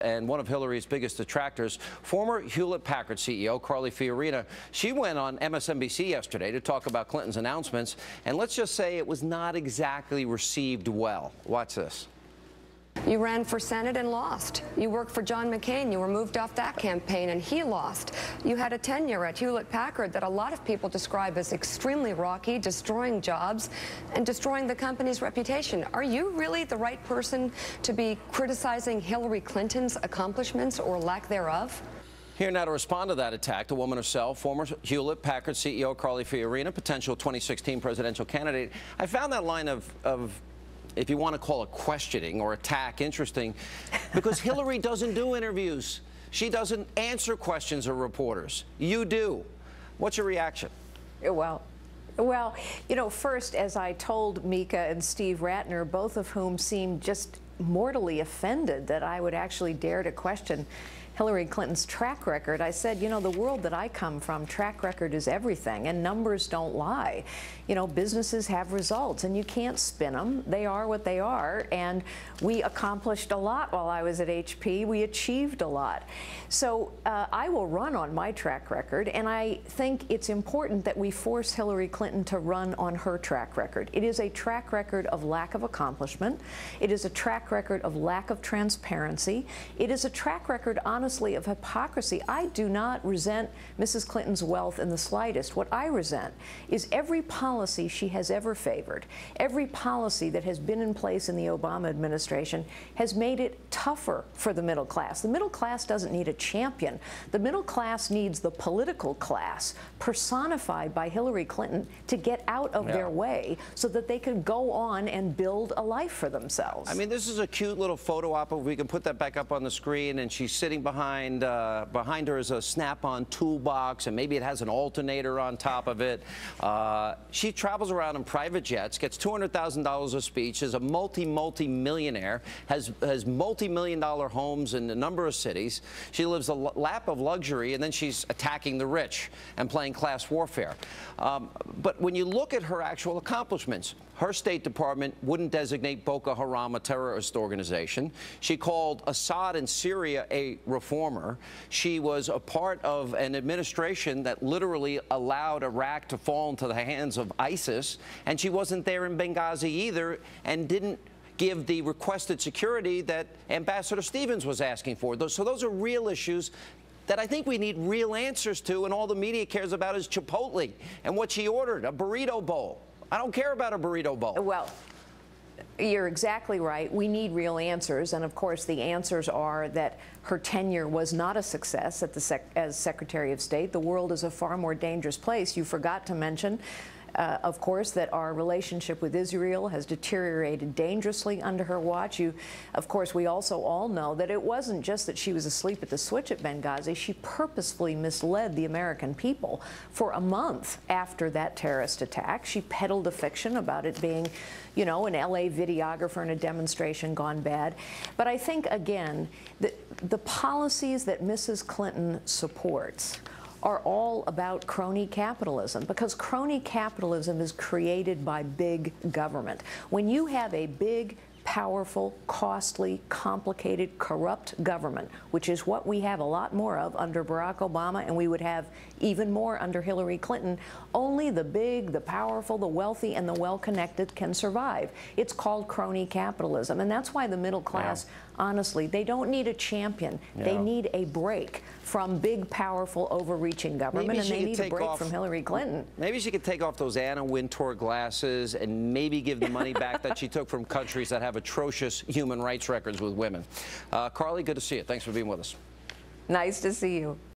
And one of Hillary's biggest detractors, former Hewlett-Packard CEO Carly Fiorina, she went on MSNBC yesterday to talk about Clinton's announcements, and let's just say it was not exactly received well. Watch this. You ran for Senate and lost. You worked for John McCain. You were moved off that campaign and he lost. You had a tenure at Hewlett-Packard that a lot of people describe as extremely rocky, destroying jobs and destroying the company's reputation. Are you really the right person to be criticizing Hillary Clinton's accomplishments or lack thereof? Here now to respond to that attack, the woman herself, former Hewlett-Packard CEO Carly Fiorina, potential 2016 presidential candidate. I found that line of if you want to call it questioning or attack, interesting, because Hillary doesn't do interviews. She doesn't answer questions of reporters. You do. What's your reaction? Well, you know, first, as I told Mika and Steve Ratner, both of whom seemed just mortally offended that I would actually dare to question Hillary Clinton's track record, I said, you know, the world that I come from, track record is everything, and numbers don't lie. You know, businesses have results, and you can't spin them. They are what they are, and we accomplished a lot while I was at HP. We achieved a lot. So I will run on my track record, and I think it's important that we force Hillary Clinton to run on her track record. It is a track record of lack of accomplishment. It is a track record of lack of transparency. It is a track record, honestly, of hypocrisy. I do not resent Mrs. Clinton's wealth in the slightest. What I resent is every policy she has ever favored, every policy that has been in place in the Obama administration has made it tougher for the middle class. The middle class doesn't need a champion. The middle class needs the political class, personified by Hillary Clinton, to get out of their way so that they could go on and build a life for themselves. I mean, this is a cute little photo op. We can put that back up on the screen, and she's sitting behind her is a Snap-on toolbox, and maybe it has an alternator on top of it. She travels around in private jets, gets $200,000 a speech, is a multi-millionaire, has multi-million-dollar homes in a number of cities. She lives a lap of luxury, and then she's attacking the rich and playing class warfare. But when you look at her actual accomplishments, her State Department wouldn't designate Boko Haram a terrorist organization. She called Assad in Syria a reformer. She was a part of an administration that literally allowed Iraq to fall into the hands of ISIS, and she wasn't there in Benghazi either, and didn't give the requested security that Ambassador Stevens was asking for. So those are real issues that I think we need real answers to, and all the media cares about is Chipotle and what she ordered, a burrito bowl. I don't care about a burrito bowl. Well, you're exactly right. We need real answers, and of course the answers are that her tenure was not a success as Secretary of State. The world is a far more dangerous place. You forgot to mention, of course, that our relationship with Israel has deteriorated dangerously under her watch. Of course, we also all know that it wasn't just that she was asleep at the switch at Benghazi. She purposefully misled the American people for a month after that terrorist attack. She peddled a fiction about it being, you know, an LA videographer in a demonstration gone bad. But I think, again, the policies that Mrs. Clinton supports are all about crony capitalism, because crony capitalism is created by big government. When you have a big, powerful, costly, complicated, corrupt government, which is what we have a lot more of under Barack Obama, and we would have even more under Hillary Clinton, only the big, the powerful, the wealthy, and the well-connected can survive. It's called crony capitalism, and that's why the middle class, honestly, they don't need a champion. They need a break from big, powerful, overreaching government, and they need a break from Hillary Clinton. Maybe she could take off those Anna Wintour glasses and maybe give the money back that she took from countries that have atrocious human rights records with women. Carly, good to see you. Thanks for being with us. Nice to see you.